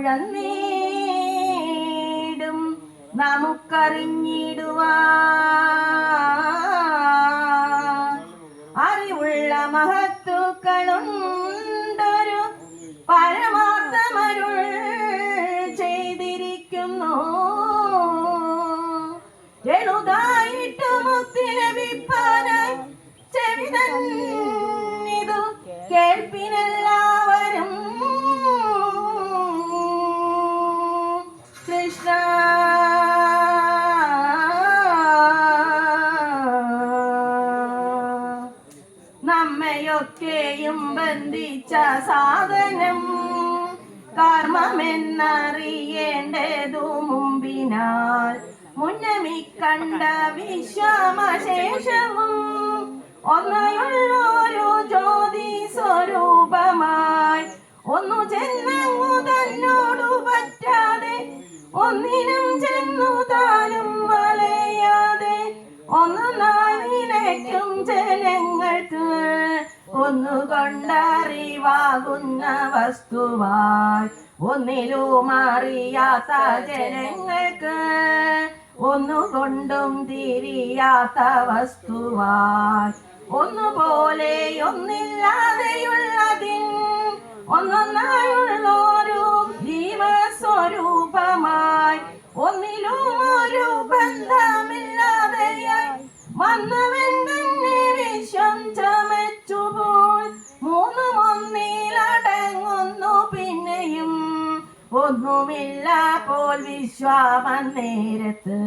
ഉഴന്നേടും നമുക്കറിഞ്ഞിടുവാ അറിവുള്ള മഹത്തുക്കളുണ്ടൊരു പരമാർത്ഥമരുൾ ചെയ്തിരിക്കുന്നു. എളുതായിട്ട് മുക്തി ലഭിപ്പാനായി ചെവിതന്നിതു കേൾപ്പിനെല്ലാവരും. കൃഷ്ണ നമ്മയൊക്കെയും ബന്ധിച്ച സാധനം കർമ്മമെന്നറിയേണ്ടതു മുമ്പിനാൽ മുന്നമിക്കണ്ട വിശ്വമശേഷവും ഒന്നായുള്ളൊരു ജ്യോതി സ്വരൂപമായി ഒന്നു ചെന്നങ്ങു തന്നോടു പറ്റാതെ ഒന്നിനും ചെന്നു താനും വലയാതെ ഒന്നായി നിലയ്ക്കും ജനങ്ങൾക്ക് ഒന്നുകൊണ്ടറിവാകുന്ന വസ്തുവായി ഒന്നിലും അറിയാത്ത ജനങ്ങൾക്ക് ഒന്നുകൊണ്ടും തിരിയാത്ത വസ്തുവായി ഒന്നുപോലെ ഒന്നില്ലാതെയുള്ളതിൻ ഒന്നൊന്നായുള്ളൊരു ജീവസ്വരൂപമായി ഒന്നിലും ഒരു ബന്ധമില്ലാതെയായി വന്നവൻ തന്നെ വിശ്വം ചമച്ചുപോൽ മൂന്നും ഒന്നിലടങ്ങുന്നു പിന്നെയും ഒന്നുമില്ല പോൽ വിശ്വാമന്നേരത്ത്.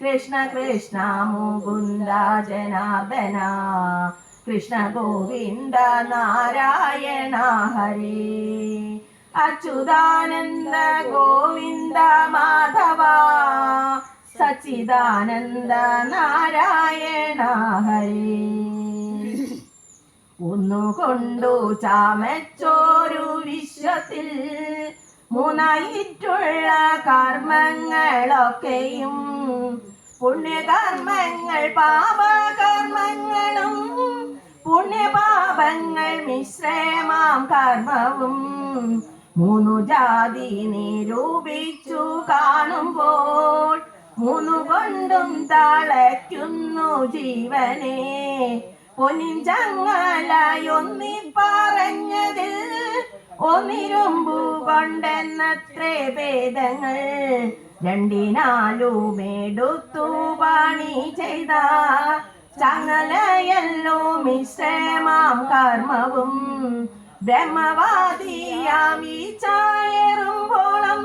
കൃഷ്ണ കൃഷ്ണ മുകുന്ദ ജനാർദ്ദന കൃഷ്ണ ഗോവിന്ദ നാരായണ ഹരേ അച്യുതാനന്ദ ഗോവിന്ദ മാധവ സച്ചിദാനന്ദ നാരായണ ഹരേ. ഒന്നുകൊണ്ടു ചാമച്ചോരു വിശ്വത്തിൽ മൂന്നായിട്ടുള്ള കർമ്മങ്ങളൊക്കെയും പുണ്യകർമ്മങ്ങൾ പാപകർമ്മങ്ങളും പുണ്യപാപങ്ങൾ മിശ്രമാം കർമ്മവും മൂന്നു ജാതി നിരൂപിച്ചു കാണുമ്പോൾ മൂന്നു കൊണ്ടും തളയ്ക്കുന്നു ജീവനെ. പൊന്നിൻ ചങ്ങലയൊന്നി പറഞ്ഞതിൽ ഒന്നിരുമ്പു കൊണ്ടെന്നത്രേ ഭേദങ്ങൾ രണ്ടിനാലുമെടുത്തു പണി ചെയ്ത ചങ്ങലയല്ലോ മിശ്രമാം കർമ്മവും ബ്രഹ്മവാദിയാം ഈ ചായറുമ്പോളം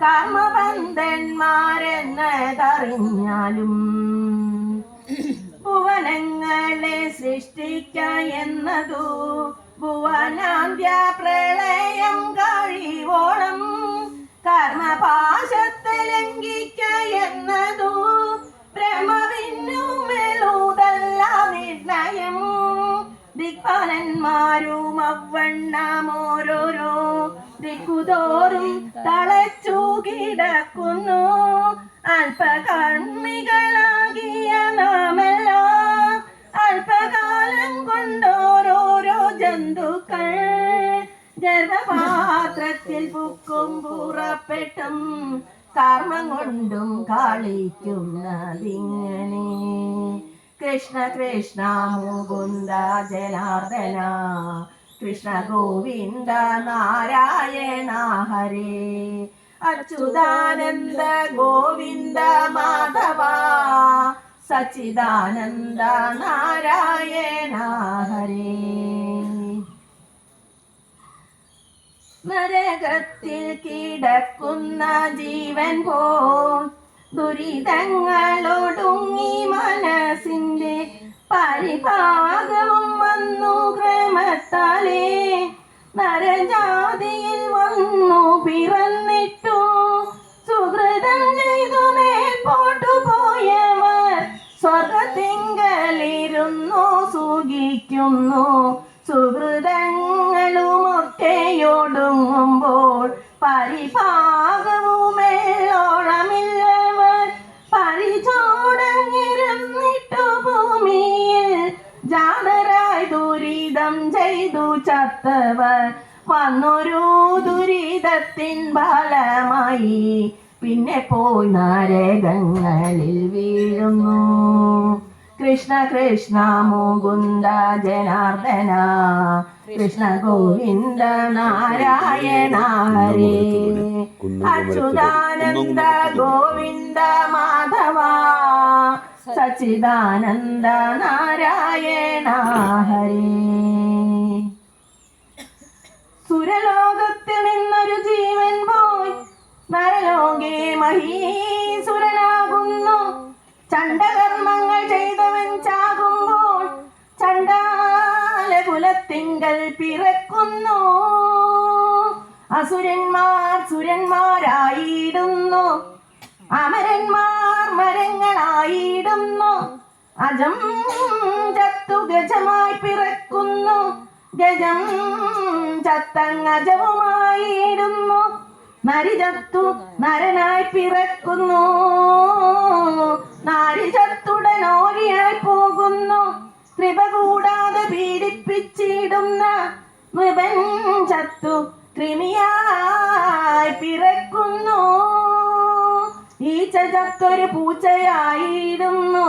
കർമ്മബന്ധന്മാരെന്നതറിഞ്ഞാലും ഭുവനങ്ങളെ സൃഷ്ടിക്ക എന്നതു ഭുവനാന്ത്യ പ്രളയം കഴിവോളം കർമ്മപാശത്തെ ലംഘിക്ക എന്നതു ബ്രഹ്മവിന്നുമെളുതല്ല നിർണയം. ദിക്പാലന്മാരും അവണ്ണമോരോരോ ദിക്കുതോറും തളച്ചു കിടക്കുന്നു. അല്പകർമ്മികളാകിയ നാമെല്ലാം അല്പകാലം കൊണ്ടോരോരോ ജന്തുക്കൾ ഗർഭപാത്രത്തിൽ പുക്കും പുറപ്പെട്ടും കർമ്മം കൊണ്ടും കളിക്കുന്നതിങ്ങനെ. കൃഷ്ണ കൃഷ്ണ മുകുന്ദ ജനാർദ്ദന കൃഷ്ണ ഗോവിന്ദ നാരായണ ഹരേ അച്യുതാനന്ദ ഗോവിന്ദ മാധവ സച്ചിദാനന്ദ നാരായണ ഹരേ. നരകത്തിൽ കിടക്കുന്ന ജീവൻ പോൽ ദുരിതങ്ങളൊടുങ്ങി മനസ്സിന്റെ പരിഭാഗവും വന്നു ക്രമത്താലേ നരജാതിയിൽ വന്നു പിറന്നിട്ടു സുഹൃതം ചെയ്തു മേൽപോട്ടു പോയവർ സ്വർഗത്തിങ്കലിരുന്നു സുഖിക്കുന്നു. സുഹൃതങ്ങളുമൊക്കെയൊടുങ്ങുമ്പോൾ പരിഭാഗവുമേളോളമില്ലവർ പരിചോടങ്ങിരുന്നിട്ടു ഭൂമിയിൽ ജാതരായി ദുരിതം ചെയ്തു ചത്തവർ വന്നു വന്നൊരു ദുരിതത്തിൻ ഫലമായി പിന്നെ പോയി നരകങ്ങളിൽ വീഴുന്നു. കൃഷ്ണ കൃഷ്ണ മുകുന്ദ ജനാർദ്ദന കൃഷ്ണ ഗോവിന്ദ നാരായണ ഹരേ. അച്യുതാനന്ദ ഗോവിന്ദ മാധവ സച്ചിദാനന്ദ നാരായണ ഹരേ. സുരലോകത്തിൽ നിന്നൊരു ജീവൻ പോയി നരലോകേ മഹീസുരനാകുന്നു. ചണ്ഡകർമ്മങ്ങൾ ചെയ്തവൻ ചാകുമ്പോൾ ചണ്ഡാല കുലത്തിങ്കൽ പിറക്കുന്നു. അസുരന്മാർ സുരന്മാരായിടുന്നു, അമരന്മാർ മരങ്ങളായിടുന്നു. അജം ചത്തു ഗജമായി പിറക്കുന്നു, ഗജം ചത്തങ്ങജവുമായിടുന്നു. നരി ചത്തു നരനായി പിറക്കുന്നു, നാരി ചത്തുടനോരിയായി പോകുന്നു. കൃപ കൂടാതെ പീഡിപ്പിച്ചിടുന്ന നൃപൻ ചത്തു കൃമിയായി പിറക്കുന്നു. ഈച്ച ചത്തൊരു പൂച്ചയായിടുന്നു.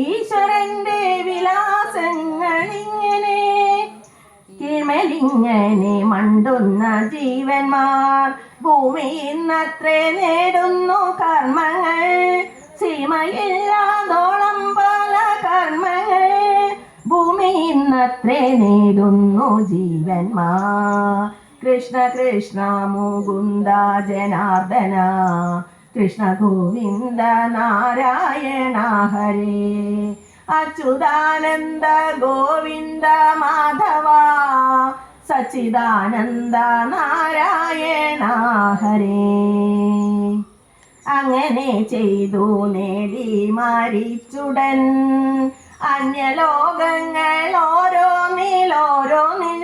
ഈശ്വരന്റെ വിലാസങ്ങളിങ്ങനെ കിമലിങ്ങനെ മണ്ടുന്ന ജീവന്മാർ ഭൂമിന്നത്രേ നേടുന്നു കർമ്മങ്ങൾ. സീമയില്ലാതോളം പല കർമ്മങ്ങൾ ഭൂമിന്നത്രേ നേടുന്നു ജീവന്മാർ. കൃഷ്ണ കൃഷ്ണ മുകുന്ദ ജനാർദ്ദന കൃഷ്ണ ഗോവിന്ദ നാരായണ ഹരേ. അച്യുതാനന്ദ ഗോവിന്ദ മാധവ സച്ചിദാനന്ദ നാരായണ ഹരേ. അങ്ങനെ ചെയ്തു നേടി മരിച്ചുടൻ അന്യലോകങ്ങൾ ഓരോന്നിൽ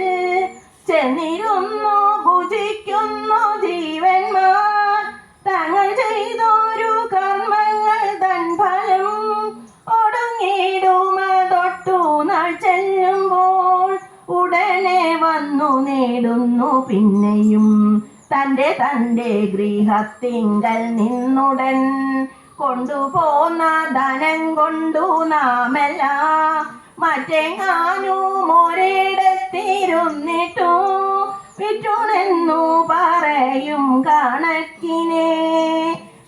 ചെന്നിരുന്നു ഭുജിക്കുന്നു ജീവന്മാർ. തങ്ങൾ ചെയ്തൊരു കർമ്മങ്ങൾ തൻ ഫലം ഒടുങ്ങിടുമതൊട്ടു നാൾ ചെല്ലുമ്പോൾ ഉടനെ വന്നു നേടുന്നു പിന്നെയും തന്റെ ഗൃഹത്തിങ്കൽ നിന്നുടൻ. കൊണ്ടുപോന്ന ധനം കൊണ്ടു നാമെല്ലാം മറ്റെങ്ങാനും ഒരിടത്തിരുന്നിട്ടു വിറ്റുണെന്നു പറയും കണക്കിനെ,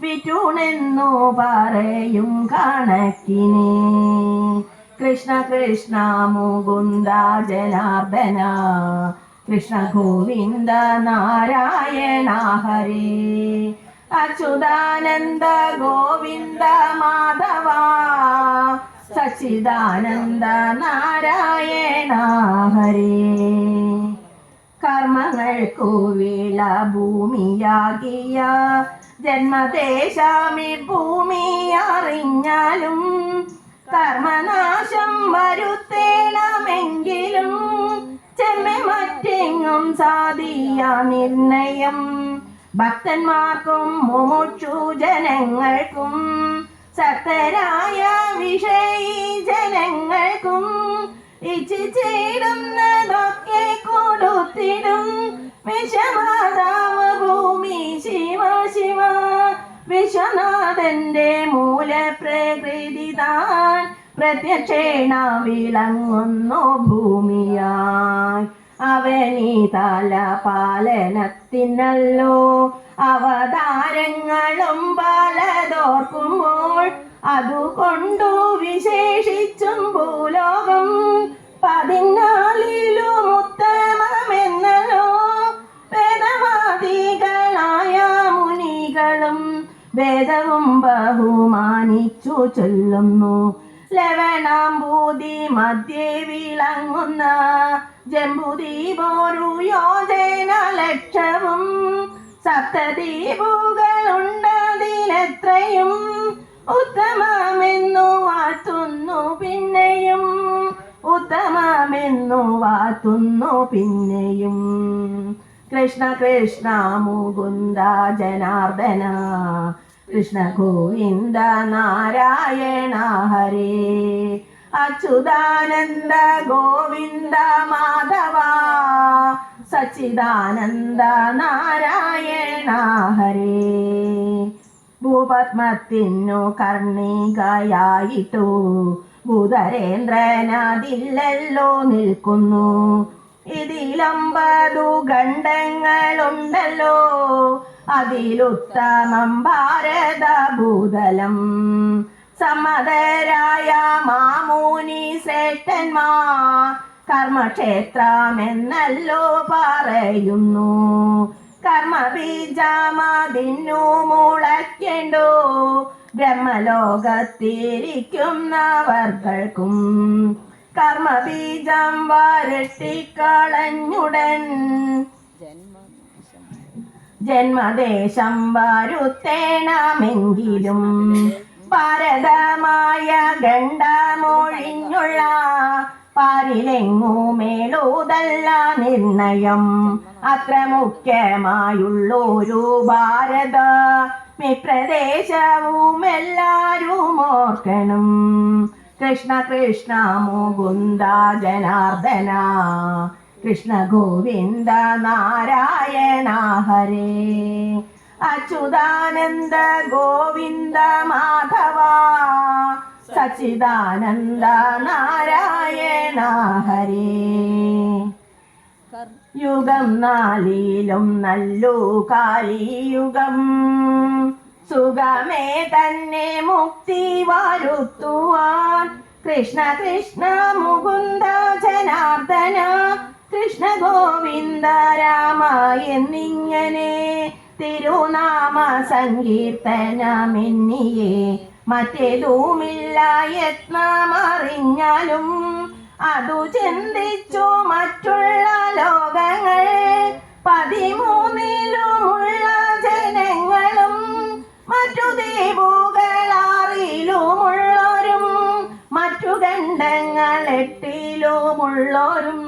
വിറ്റുണെന്നു പറയും കണക്കിനെ. കൃഷ്ണ കൃഷ്ണ മുകുന്ദ ജനാർദ്ദന കൃഷ്ണ ഗോവിന്ദ നാരായണ ഹരേ. അച്യുതാനന്ദ ഗോവിന്ദ മാധവ സച്ചിദാനന്ദ നാരായണ ഹരേ. കർമ്മങ്ങൾക്കു വിള ഭൂമിയാകിയ ജന്മദേശമി ഭൂമി അറിഞ്ഞാലും കർമ്മനാശം വരുത്തേണമെങ്കിലും ചെമ്മെ മറ്റെങ്ങും സാധിയ നിർണയം. ഭക്തന്മാർക്കും മുമുക്ഷു ജനങ്ങൾക്കും സക്തരായ വിഷയീ ജനങ്ങൾക്കും ഇച്ഛിച്ചിടുന്നതൊക്കെ കൊടുത്തിടും വിശ്വമാതാവ് ഭൂമി ശിവ ശിവ. വിശ്വനാഥന്റെ മൂലപ്രകൃതി താൻ പ്രത്യക്ഷേണ വിളങ്ങുന്നു ഭൂമിയായി. അവനീ തല പാലനത്തിനല്ലോ അവതാരങ്ങളും പലതോർക്കുമ്പോൾ അതുകൊണ്ടു വിശേഷിച്ചും ഭൂലോകം 14ലും ഉത്തമമെന്നല്ലോ വേദവാദികളായ മുനികളും വേദവും ബഹുമാനിച്ചു ചൊല്ലുന്നു. ലവണാംബൂതി മധ്യേ വിളങ്ങുന്ന ജംബുദ്വീപോരു യോജന ലക്ഷവും സപ്തദ്വീപുകളുണ്ടതിലെത്രയും ഉത്തമമെന്നു വാഴ്ത്തുന്നു പിന്നെയും, ഉത്തമമെന്നു വാഴ്ത്തുന്നു പിന്നെയും. കൃഷ്ണ കൃഷ്ണ മുകുന്ദ ജനാർദ്ദന കൃഷ്ണ ഗോവിന്ദ നാരായണ ഹരേ. അച്യുതാനന്ദ ഗോവിന്ദ മാധവ സച്ചിദാനന്ദ നാരായണ ഹരേ. ഭൂപത്മത്തിനു കർണികയായിട്ടു ഭൂധരേന്ദ്രനതില്ലല്ലോ നിൽക്കുന്നു. ഇതിലമ്പതു ഖണ്ഡങ്ങളുണ്ടല്ലോ, അതിലുത്തമം ഭാരത ഭൂതലം. സമ്മതരായ മാമുനി ശ്രേഷ്ഠന്മാർ കർമ്മക്ഷേത്രമെന്നല്ലോ പറയുന്നു. കർമ്മബീജമതിന്നു മുളയ്ക്കണ്ടോ, ബ്രഹ്മലോകത്തിരിക്കുന്നവർക്കും. കർമ്മബീജം വരട്ടിക്കളഞ്ഞുടൻ ജന്മദേശം വരുത്തേണമെങ്കിലും ഭാരതമായ ഗണ്ഡമൊഴിഞ്ഞുള്ള പാരിലെങ്ങുമേളൂതല്ല നിർണയം. അത്ര മുഖ്യമായുള്ളൊരു ഭാരത പ്രദേശവും എല്ലാരും ഓർക്കണം. കൃഷ്ണ കൃഷ്ണ മുകുന്ദ ജനാർദ്ദന, കൃഷ്ണ ഗോവിന്ദ നാരായണ ഹരേ. അച്യുതാനന്ദ ഗോവിന്ദ മാധവ, സച്ചിദാനന്ദ നാരായണ ഹരേ. യുഗം നാലിലും നല്ലു കാലിയുഗം, സുഖമേ തന്നെ മുക്തി വരുത്തുവാൻ. കൃഷ്ണ കൃഷ്ണ മുകുന്ദ ജനാർദ്ദന, കൃഷ്ണ ഗോവിന്ദ രാമ എന്നിങ്ങനെ തിരുനാമ സങ്കീർത്തനമെന്നിയേ മറ്റേതുമില്ല യത്നമറിഞ്ഞാലും. അതു ചിന്തിച്ചു മറ്റുള്ള ലോകങ്ങൾ 13-ലുമുള്ള ജനങ്ങളും മറ്റു ദ്വീപുകളാറിലുമുള്ളോരും മറ്റു ഖണ്ഡങ്ങൾ 8-ലുമുള്ളോരും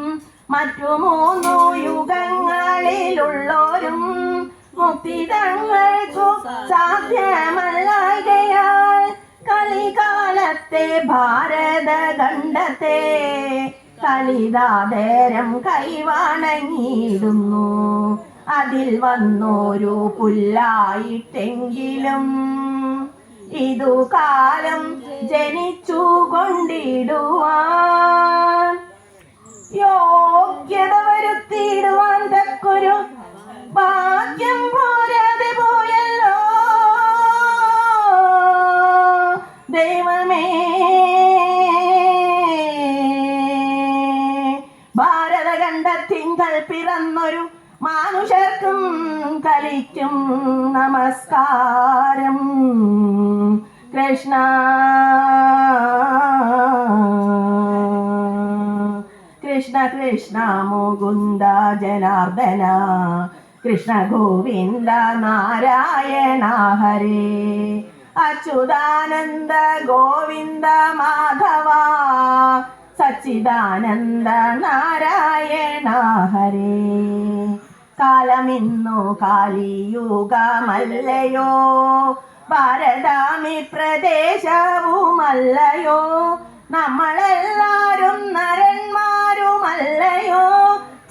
മറ്റു 3 യുഗങ്ങളിലുള്ളോരും മുക്തി തങ്ങൾക്കു സാധ്യമല്ലായകയാൽ കലികാലത്തെ ഭാരതഖണ്ഡത്തെ കലിതാതരം കൈവണങ്ങിയിടുന്നു. അതിൽ വന്നോരു പുല്ലായിട്ടെങ്കിലും ഇതു കാലം ജനിച്ചു കൊണ്ടിടുവാൻ, യോഗ്യത വരുത്തിയിടുവാൻ തക്കൊരു ഭാഗ്യം പോരാതെ പോയല്ലോ ദൈവമേ. ഭാരതഖണ്ഡത്തിങ്കൽ പിറന്നൊരു മാനുഷർക്കും കലിക്കും നമസ്കാരം. കൃഷ്ണ കൃഷ്ണ കൃഷ്ണ മുകുന്ദ ജനാർദ്ദന, കൃഷ്ണ ഗോവിന്ദ നാരായണ ഹരേ. അച്യുതാനന്ദ ഗോവിന്ദ മാധവ, സച്ചിദാനന്ദ നാരായണ ഹരേ. കാലമിന്നു കാലിയുഗമല്ലയോ, ഭാരതാമി പ്രദേശവുമല്ലയോ, നമ്മളെല്ലാരും നരന്മാരുമല്ലയോ.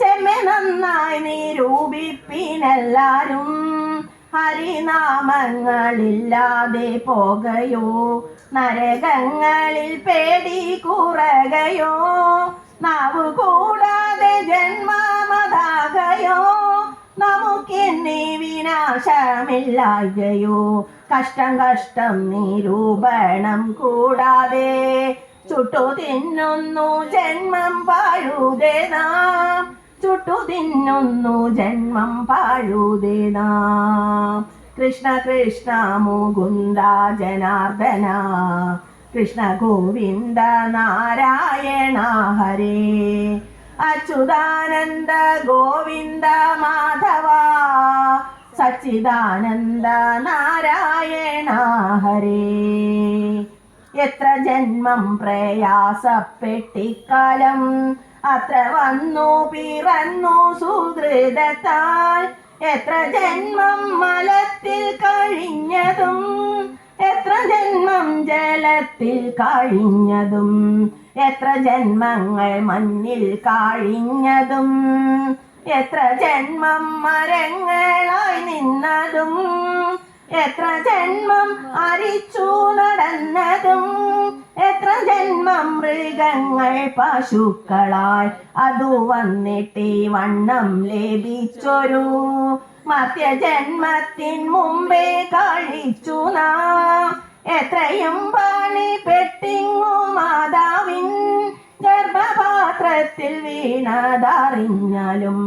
ചെമ്മെ നന്നായി നിരൂപിപ്പിനെല്ലാരും. ഹരിനാമങ്ങളില്ലാതെ പോകയോ, നരകങ്ങളിൽ പേടി കുറകയോ, നാവു കൂടാതെ ജന്മമതാകയോ, നമുക്കെന്നീ വിനാശമില്ലായകയോ. കഷ്ടം കഷ്ടം നിരൂപണം കൂടാതെ ചുട്ടു തിന്നുന്നു ജന്മം പാഴുതേ നാം, ചുട്ടു തിന്നുന്നു ജന്മം പാഴുതേ നാം. കൃഷ്ണ കൃഷ്ണ മുകുന്ദ ജനാർദ്ദന, കൃഷ്ണ ഗോവിന്ദ നാരായണ ഹരേ. അച്യുതാനന്ദ ഗോവിന്ദ മാധവ, സച്ചിദാനന്ദ നാരായണ ഹരേ. എത്ര ജന്മം പ്രയാസപ്പെട്ടിക്കാലം അത്ര വന്നു പിറന്നു സുഹൃതത്താൽ. എത്ര ജന്മം മലത്തിൽ കഴിഞ്ഞതും എത്ര ജന്മം ജലത്തിൽ കഴിഞ്ഞതും എത്ര ജന്മങ്ങൾ മണ്ണിൽ കഴിഞ്ഞതും എത്ര ജന്മം മരങ്ങളായി നിന്നതും എത്ര ജന്മം അരിച്ചു നടന്നതും എത്ര ജന്മം മൃഗങ്ങൾ പശുക്കളായി അതു വന്നിട്ട് വണ്ണം ലഭിച്ചൊരു മധ്യജന്മത്തിൻ മുമ്പേ കഴിച്ചു നാം എത്രയും പണി പെട്ടിങ്ങു മാതാവിൻ ഗർഭപാത്രത്തിൽ വീണതറിഞ്ഞാലും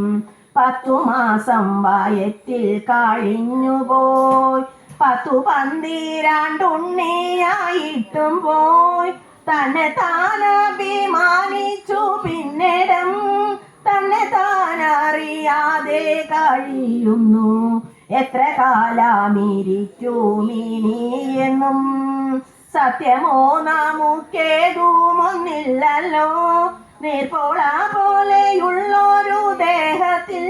10 മാസം വയറ്റിൽ കഴിഞ്ഞുപോയി 10-12 ഉണ്ണിയായിട്ടും പോയി തന്നെ താനഭിമാനിച്ചു പിന്നിടം തന്നെ താനറിയാതെ കഴിയുന്നു എത്ര കാലമിരിക്കുമിനിയെന്നും സത്യമോ നമുക്കേതുമൊന്നില്ലല്ലോ നീർപ്പോള പോലെയുള്ളൊരു ദേഹത്തിൽ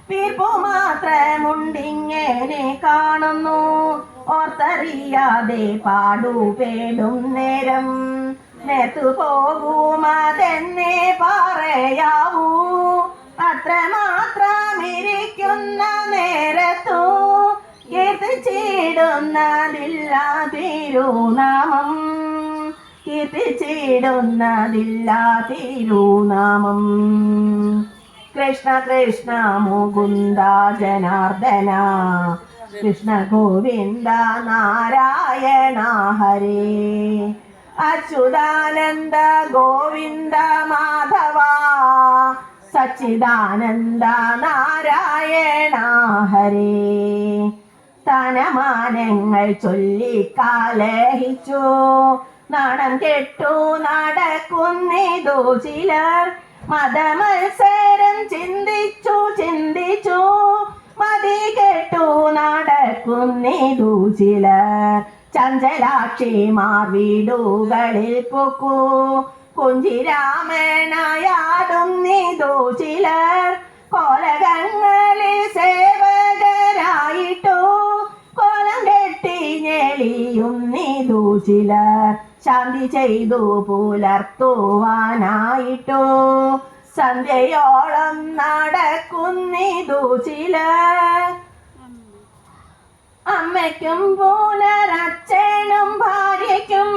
വീർപ്പു മാത്രമുണ്ടിങ്ങനെ കാണുന്നു ഓർത്തറിയാതെ പാടുപേടും നേരം നേർത്തു പോകുമതെന്നെ പറയാവൂ അത്രമാത്രമിരിക്കുന്ന നേരത്തു കീർത്തിച്ചിടുന്നതില്ല തിരുനാമം കീർത്തിച്ചിടുന്നതില്ല തിരുനാമം കൃഷ്ണ കൃഷ്ണ മുകുന്ദ ജനാർദ്ദന കൃഷ്ണ ഗോവിന്ദ നാരായണ ഹരേ അച്യുതാനന്ദ ഗോവിന്ദ മാധവ സച്ചിദാനന്ദ നാരായണ ഹരേ സ്ഥാനമാനങ്ങൾ ചൊല്ലിക്കാലഹിച്ചു നാണം കെട്ടു നടക്കുന്നിതു ചിലർ മതമത്സരം ചിന്തിച്ചു ചിന്തിച്ചു മതി കെട്ടു നടക്കുന്നിതു ചിലർ ചഞ്ചലാക്ഷിമാർ വീടുകളിൽ പൊക്കു കുഞ്ചിരാമനായാടുന്നിതു ചിലർ കോലകങ്ങളിൽ സേവകരായിട്ടു കോലം കെട്ടി ഞെളിയുന്നിതു ചിലർ ശാന്തി ചെയ്തു പുലർത്തുവാനായിട്ടു സന്ധ്യയോളം നടക്കുന്നിതു ചിലർ അമ്മയ്ക്കും പുലരച്ഛനും ഭാര്യയ്ക്കും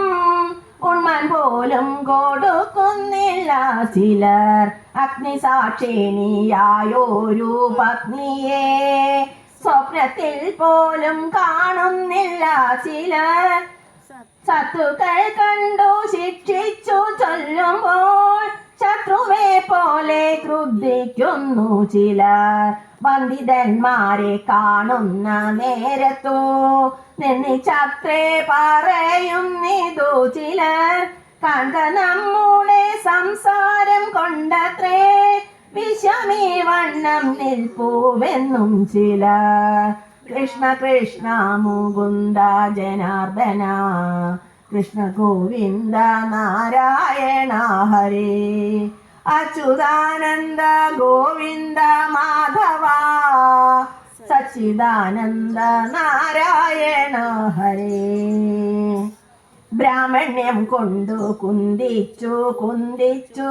ഉണ്മാൻ പോലും കൊടുക്കുന്നില്ല ചിലർ അഗ്നിസാക്ഷിണിയായൊരു പത്നിയെ സ്വപ്നത്തിൽ പോലും കാണുന്നില്ല ചിലർ ശത്രുക്കൾ കണ്ടു ശിക്ഷിച്ചു ചൊല്ലുമ്പോൾ ശത്രുവെ പോലെ ക്രുദ്ധിക്കുന്നു ചിലർ വന്ദിതന്മാരെ കാണുന്ന നേരത്തു നിന്നിച്ചത്രേ പറയുന്നിതു ചിലർ കണ്ട നമ്മുടെ സംസാരം കൊണ്ടത്രേ വിഷമീ വണ്ണം നിൽപ്പുവെന്നും ചിലർ കൃഷ്ണ കൃഷ്ണ മുകുന്ദ ജനാർദ്ദന കൃഷ്ണ ഗോവിന്ദ നാരായണ ഹരേ അച്യുതാനന്ദ ഗോവിന്ദ മാധവ സച്ചിദാനന്ദ നാരായണ ഹരേ ബ്രാഹ്മണ്യം കൊണ്ടു കുന്തിച്ചു കുന്തിച്ചു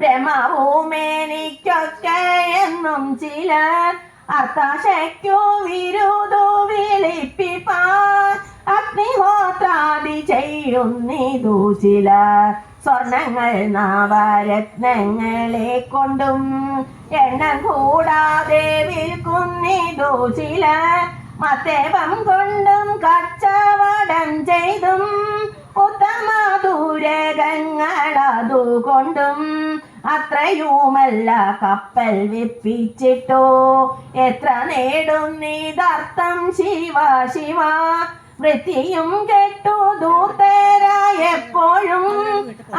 ബ്രഹ്മഭൂമേനിക്കൊക്കെ എന്നും ചിലർ അർത്ഥാശയ്ക്കു വിരുദു വിളിപ്പിപ്പാൻ അഗ്നിഹോത്രാദി ചെയ്യുന്നിതു ചിലർ സ്വർണങ്ങൾ നവരത്നങ്ങളെ കൊണ്ടും എണ്ണം കൂടാതെ വിൽക്കുന്നിതു ചിലർ മത്തേപം കൊണ്ടും കച്ചവടം ചെയ്തും ഉത്തമ ദൂരകങ്ങളതുകൊണ്ടും അത്രയുമല്ല കപ്പൽ വിപ്പിച്ചിട്ടോ എത്ര നേടുന്നിതർത്ഥം ശിവ ശിവ വൃത്തിയും കെട്ടു ദൂർത്തരായെപ്പോഴും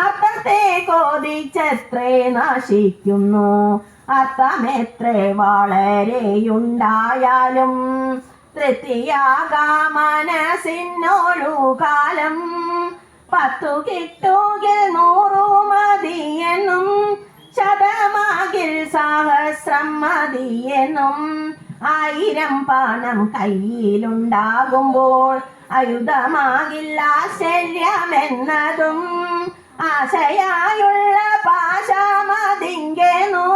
അർത്ഥത്തെ കോതിച്ചെത്രേ നശിക്കുന്നു അർത്ഥമെത്ര വളരെയുണ്ടായാലും തൃപ്തിയാകാ മനസ്സിനൊരു കാലം 10 കിട്ടുകിൽ 100 മതിയെന്നും ശതമാകിൽ സഹസ്രം മതിയെന്നും 1000 പണം കയ്യിലുണ്ടാകുമ്പോൾ ആയുധമാകില്ല ശല്യമെന്നതും ആശയായുള്ള പാശമതിങ്കെന്നു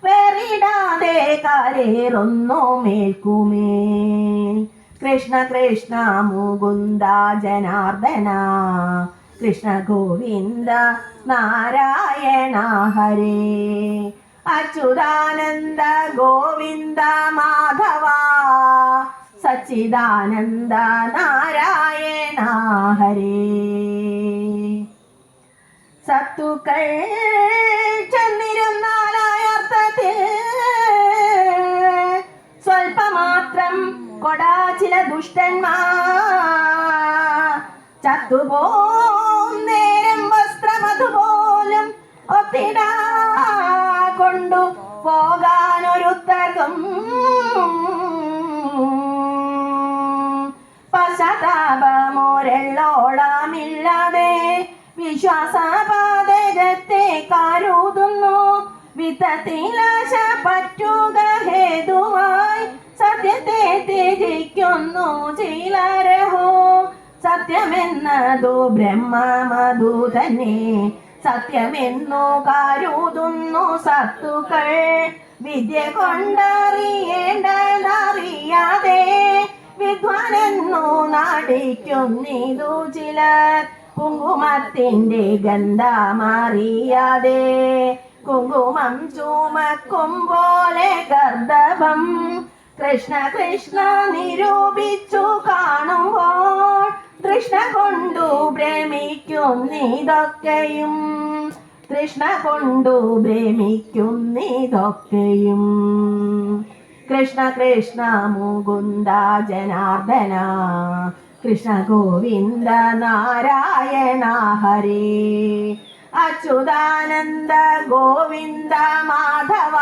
വേറിടാതെ കരേറുന്നു മേൽക്കുമേൽ. കൃഷ്ണ കൃഷ്ണ മുകുന്ദ ജനാർദ്ദന, കൃഷ്ണ ഗോവിന്ദ നാരായണ ഹരേ. അച്യുതാനന്ദ ഗോവിന്ദ മാധവ, സച്ചിദാനന്ദ നാരായണ ഹരേ. സത്തുക്കൾ ചെന്നിരുന്നാലായ അർത്ഥത്തിൽ സ്വൽപ്പമാത്രം കൊടാ ചില ദുഷ്ടന്മാർ ചത്തുപോന്നേരം വസ്ത്രമതുപോലും ഒത്തിടാ കൊണ്ടു പോകാനൊരുത്തർക്കും പശ്ചാത്താപമൊരെള്ളോളമില്ലാതെ വിശ്വാസപാതകത്തെ കരുതുന്നു. വിധത്തിലാശ പറ്റുക ഹേതുവായി സത്യത്തെ ത്യജിക്കുന്നു ചിലരഹോ. സത്യമെന്നതു ബ്രഹ്മമതു തന്നെ, സത്യമെന്നു കരുതുന്നു സത്തുക്കൾ. വിദ്യ കൊണ്ടറിയേണ്ടതറിയാതെ വിദ്വാനെന്നു നടിക്കുന്നിതു ചിലർ. കുങ്കുമത്തിന്റെ ഗന്ധമറിയാതെ കുങ്കുമം ചുമക്കും പോലെ ഗർദഭം. കൃഷ്ണ കൃഷ്ണ നിരൂപിച്ചു കാണുമ്പോൾ തൃഷ്ണ കൊണ്ടു ഭ്രമിക്കുന്നിതൊക്കെയും. തൃഷ്ണ കൊണ്ടു ഭ്രമിക്കുന്നിതൊക്കെയും. കൃഷ്ണ കൃഷ്ണ മുകുന്ദ ജനാർദ്ദന, കൃഷ്ണ ഗോവിന്ദ നാരായണ ഹരേ. അച്യുതാനന്ദ ഗോവിന്ദ മാധവ,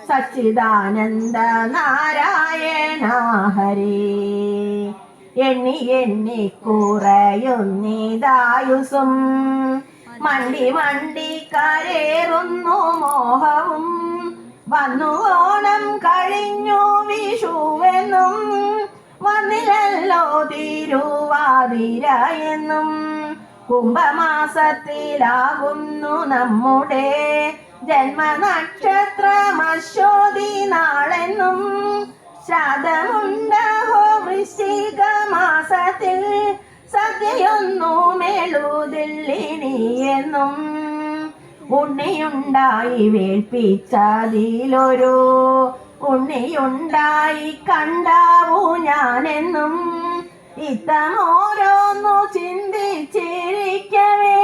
സച്ചിദാനന്ദ നാരായണ ഹരേ. എണ്ണി എണ്ണി കുറയുന്നിതായുസും, മണ്ടി മണ്ടി കരേറുന്നു മോഹവും. വന്നു ഓണം കഴിഞ്ഞു വിഷുവെന്നും, വന്നില്ലല്ലോ തിരുവാതിര എന്നും. കുംഭമാസത്തിലാകുന്നു നമ്മുടെ ജന്മനക്ഷത്രമശ്വതി നാളെന്നും. ശ്രാദ്ധമുണ്ടഹോ വൃശ്ചിക മാസത്തിൽ, സദ്യയൊന്നു മെഴുതില്ലിനിയെന്നും. ഉണ്ണിയുണ്ടായി വേൾപ്പിച്ചതിലൊരു ഉണ്ണിയുണ്ടായി കണ്ടാവൂ ഞാനെന്നും. ഇത്തമോരോന്നു ചിന്തിച്ചിരിക്കവേ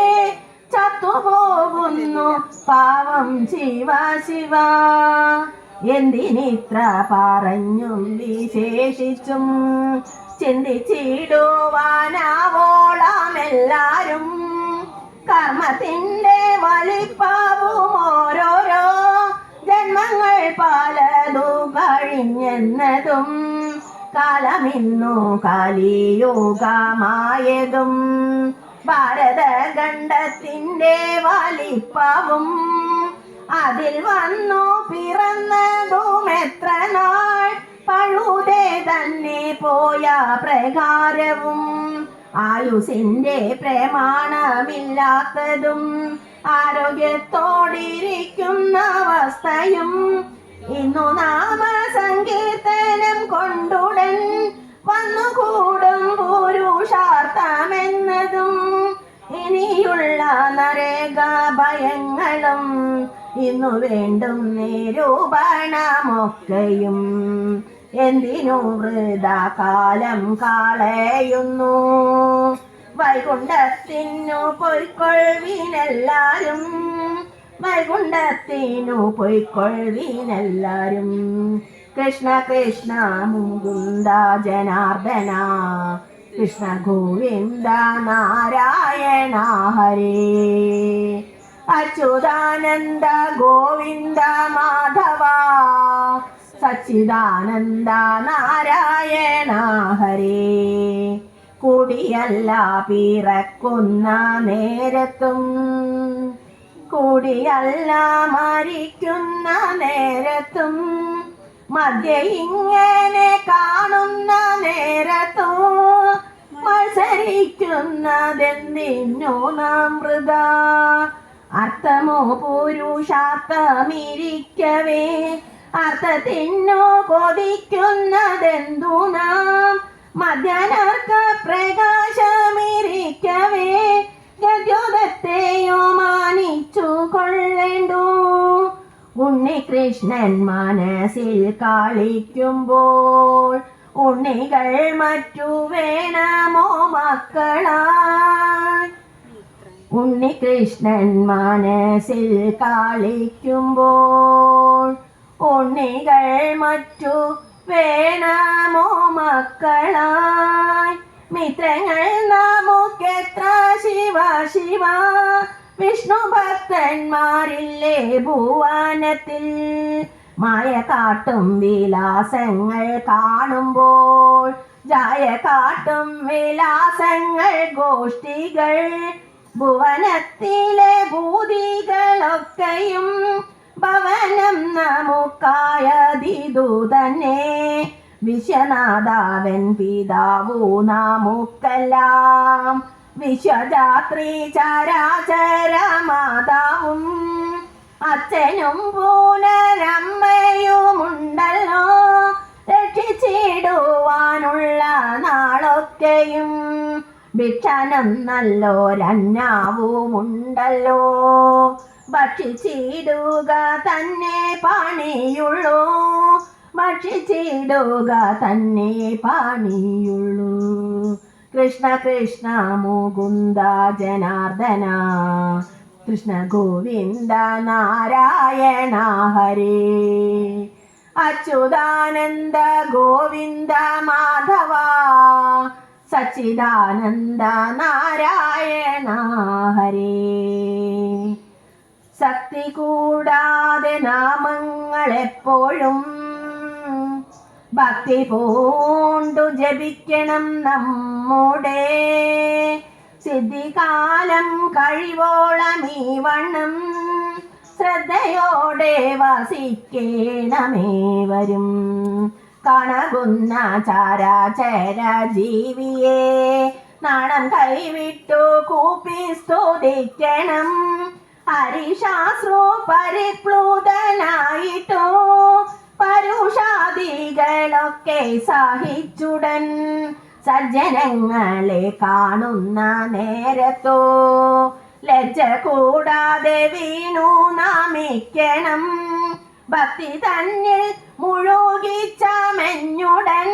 ചത്തുപോകുന്നു പാവം ശിവ ശിവ. എന്തിനിത്ര പറഞ്ഞും വിശേഷിച്ചും ചിന്തിച്ചിടുവാനാവോളാമെല്ലാരും. കർമ്മത്തിന്റെ വലിപ്പാവും ഓരോരോ ജന്മങ്ങൾ പലതു കഴിഞ്ഞെന്നതും. കാലമിന്നു കലിയുഗമായതും ഭാരതഖണ്ഡത്തിന്റെ വലിപ്പവും. അതിൽ വന്നു പിറന്നതും എത്ര നാൾ പഴുതേ തന്നെ പോയ പ്രകാരവും. ആയുസിന്റെ പ്രമാണമില്ലാത്തതും ആരോഗ്യത്തോടിരിക്കുന്ന അവസ്ഥയും. ഇന്നു നാമ സങ്കീർത്തനം കൊണ്ടുടൻ വന്നുകൂടും പുരുഷാർത്ഥമെന്നതും. ഇനിയുള്ള നരക ഭയങ്ങളും ഇന്നു വേണ്ടും നിരൂപണമൊക്കെയും. എന്തിനു വൃഥാകാലം കളയുന്നു, വൈകുണ്ഠത്തിനു പൊയ്ക്കൊള്ളുവിനെല്ലാരും. വൈകുണ്ഠത്തിനു പൊയ്ക്കൊള്ളുവിനെല്ലാരും. കൃഷ്ണ കൃഷ്ണ മുകുന്ദ ജനാർദ്ദന, കൃഷ്ണ ഗോവിന്ദ നാരായണ ഹരേ. അച്യുതാനന്ദ ഗോവിന്ദ മാധവ, സച്ചിദാനന്ദ നാരായണ ഹരേ. കൂടിയല്ല പിറക്കുന്ന നേരത്തും, കൂടിയല്ല മരിക്കുന്ന നേരത്തും, മധ്യ ഇങ്ങനെ കാണുന്ന നേരത്തോ മത്സരിക്കുന്നതെന്തിനു നാം വൃഥാ. അർത്ഥമോ പുരുഷാർത്ഥമിരിക്കവേ അർത്ഥത്തിനു കൊതിക്കുന്നതെന്തു നാം മധ്യാനർക്ക പ്രകാശമിരിക്കവേ ഗദ്യോതത്തെയോ മാനിച്ചു കൊള്ളേണ്ടു. ഉണ്ണികൃഷ്ണൻ മനസ്സിൽ കളിക്കുമ്പോൾ ഉണ്ണികൾ മറ്റു വേണമോ മക്കളായി. ഉണ്ണികൃഷ്ണൻ മനസ്സിൽ കളിക്കുമ്പോൾ ഉണ്ണികൾ മറ്റു വേണമോ മക്കളായി. മിത്രങ്ങൾ നമുക്കെത്ര ശിവ ശിവ വിഷ്ണു ഭക്തന്മാരില്ലേ ഭുവനത്തിൽ. മായ കാട്ടും വിലാസങ്ങൾ കാണുമ്പോൾ ജായ കാട്ടും വിലാസങ്ങൾ ഗോഷ്ഠികൾ. ഭുവനത്തിലെ ഭൂതികളൊക്കെയും ഭവനം നമുക്കായതിതു തന്നെ. വിശ്വനാഥാവൻ പിതാവു നമുക്കെല്ലാം വിശ്വജാത്രി ചരാചര മാതാവും അച്ഛനും പൂനരമ്മയുമുണ്ടല്ലോ. രക്ഷിച്ചിടുവാനുള്ള നാളൊക്കെയും ഭിക്ഷണം നല്ലൊരന്നാവുമുണ്ടല്ലോ. ഭക്ഷിച്ചിടുക തന്നെ പണിയുള്ളൂ ഭക്ഷിച്ചിടുക തന്നെ പണിയുള്ളൂ. കൃഷ്ണ കൃഷ്ണ മുകുന്ദ ജനാർദ്ദന കൃഷ്ണ ഗോവിന്ദ നാരായണ ഹരേ. അച്യുതാനന്ദ ഗോവിന്ദ മാധവ സച്ചിദാനന്ദ നാരായണ ഹരേ. ശക്തി കൂടാതെ നാമങ്ങളെപ്പോഴും ഭക്തി പൂണ്ടു ജപിക്കണം നമ്മുടെ. സിദ്ധികാലം കഴിവോളം ഈ വണ്ണം ശ്രദ്ധയോടെ വസിക്കേണമേവരും. കണകുന്ന ചരാചര ജീവിയെ നാണം കൈവിട്ടു കൂപ്പി സ്തുതിക്കണം. ഹരിശാസ്ത്രോ പരിപ്ലൂതനായിട്ടോ പരുഷാദികളൊക്കെ സഹിച്ചുടൻ സജ്ജനങ്ങളെ കാണുന്ന നേരത്തോ ലജ്ജ കൂടാതെ വീണു നാമിക്കണം. ഭക്തി തന്നിൽ മുഴുകിച്ചമെഞ്ഞുടൻ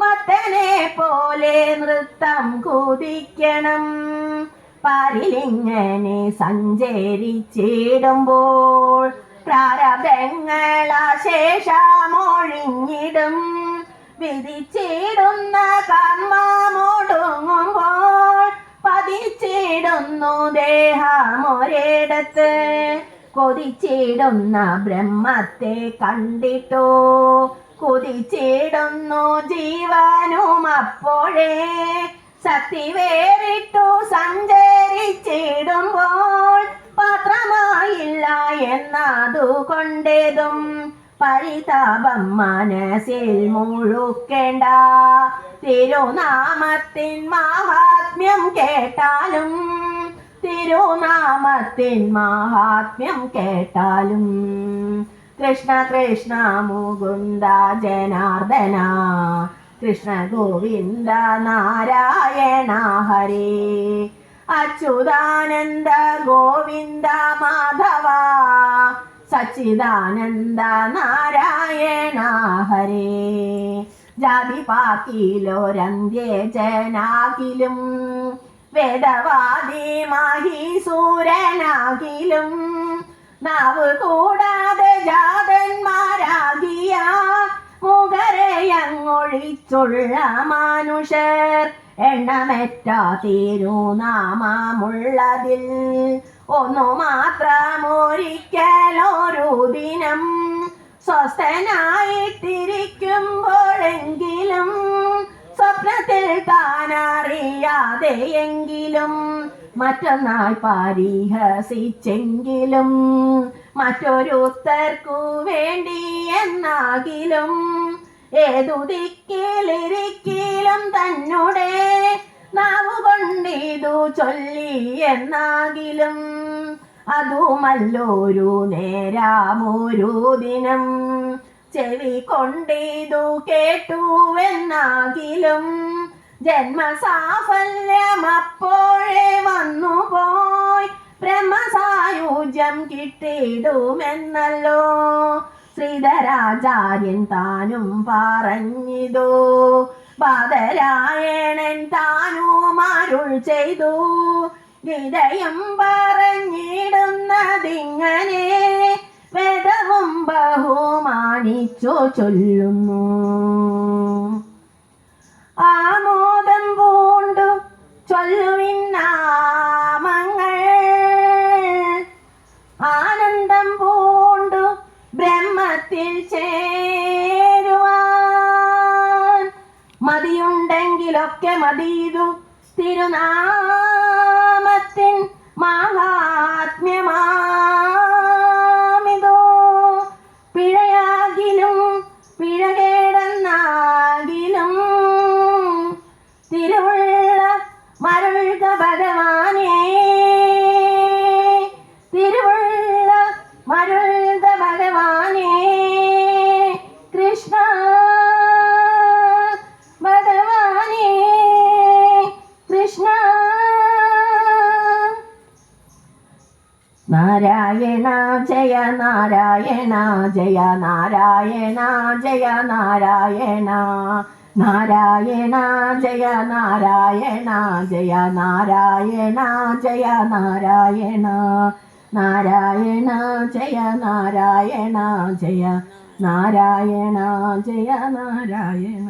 മത്തനെ പോലെ നൃത്തം കുതിക്കണം. പാരിലിങ്ങനെ സഞ്ചരിച്ചിടുമ്പോൾ പ്രാരബ്ധങ്ങളശേഷമൊഴിഞ്ഞിടും. വിധിച്ചിടുന്ന കർമ്മമൊടുങ്ങുമ്പോൾ പതിച്ചിടുന്നു ദേഹമൊരിടത്ത്. കൊതിച്ചിടുന്ന ബ്രഹ്മത്തെ കണ്ടിട്ടോ കുതിച്ചിടുന്നു ജീവനും അപ്പോഴേ. ശക്തി വേറിട്ടു സഞ്ചരിച്ചിടുമ്പോൾ പാത്രമായില്ല എന്നതുകൊണ്ടേതും പരിതാപം മനസ്സിൽ മുഴുക്കേണ്ട. തിരുനാമത്തിൻ മഹാത്മ്യം കേട്ടാലും തിരുനാമത്തിൻ മഹാത്മ്യം കേട്ടാലും. കൃഷ്ണ കൃഷ്ണ മുകുന്ദ ജനാർദ്ദന കൃഷ്ണ ഗോവിന്ദ നാരായണ ഹരേ. അച്യുതാനന്ദ ഗോവിന്ദ മാധവ സച്ചിദാനന്ദ നാരായണ ഹരേ. ജാതി പാക്കിലോരന്ത്യജനാകിലും വേദവാദി മഹീസൂരനാകിലും നാവ് കൂടാതെ ജാതന്മാരാകിയ മുഖരയങ്ങൊഴിച്ചുള്ള മനുഷ്യർ എണ്ണമറ്റ തിരുനാമമുള്ളതിൽ ഒന്നു മാത്രമൊരിക്കലൊരു ദിനം സ്വസ്ഥനായിട്ടിരിക്കുമ്പോഴെങ്കിലും സ്വപ്നത്തിൽ താനറിയാതെയെങ്കിലും മറ്റൊന്നായി പരിഹസിച്ചെങ്കിലും മറ്റൊരുത്തർക്കു വേണ്ടി എന്നാകിലും ഏതു ദിക്കിലിരിക്കിലും തന്നെ നാവുകൊണ്ടിതു ചൊല്ലി എന്നാകിലും അതുമല്ലൊരു നേരാമൊരു ദിനം ചെവി കൊണ്ടിതു കേട്ടുവെന്നാകിലും ജന്മസാഫല്യം അപ്പോഴേ വന്നുപോയി ബ്രഹ്മസായുജ്യം കിട്ടിയിടുമെന്നല്ലോ ശ്രീധരാചാര്യൻ താനും പറഞ്ഞിതു ബാദരായണൻ താനും അരുൾ ചെയ്തു ഗീതയും പറഞ്ഞിടുന്നതിങ്ങനെ വേദവും ബഹുമാനിച്ചു ചൊല്ലുന്നു ആമോദം പൂണ്ടു ചൊല്ലുവിന്നാമങ്ങൾ ആനന്ദം പൂണ്ടു ബ്രഹ്മത്തിൽ ചേരുവാൻ മതിയുണ്ടെങ്കിലൊക്കെ മതിയതു തിരുനാമത്തിൻ മഹാത്മ്യമാമിതോ പിഴയാകിലും പിഴകേടെന്നാകിലും തിരുവുള്ള മരുൾക ഭഗവാനേ തിരുവുള്ള മരുൾക ഭഗവാനേ കൃഷ്ണ ഭഗവാനേ കൃഷ്ണ നാരായണ ജയ നാരായണ ജയ നാരായണ ജയ നാരായണ നാരായണ ജയ നാരായണ ജയ നാരായണ ജയ നാരായണ നാരായണ ജയ നാരായണ ജയ നാരായണ ജയ നാരായണ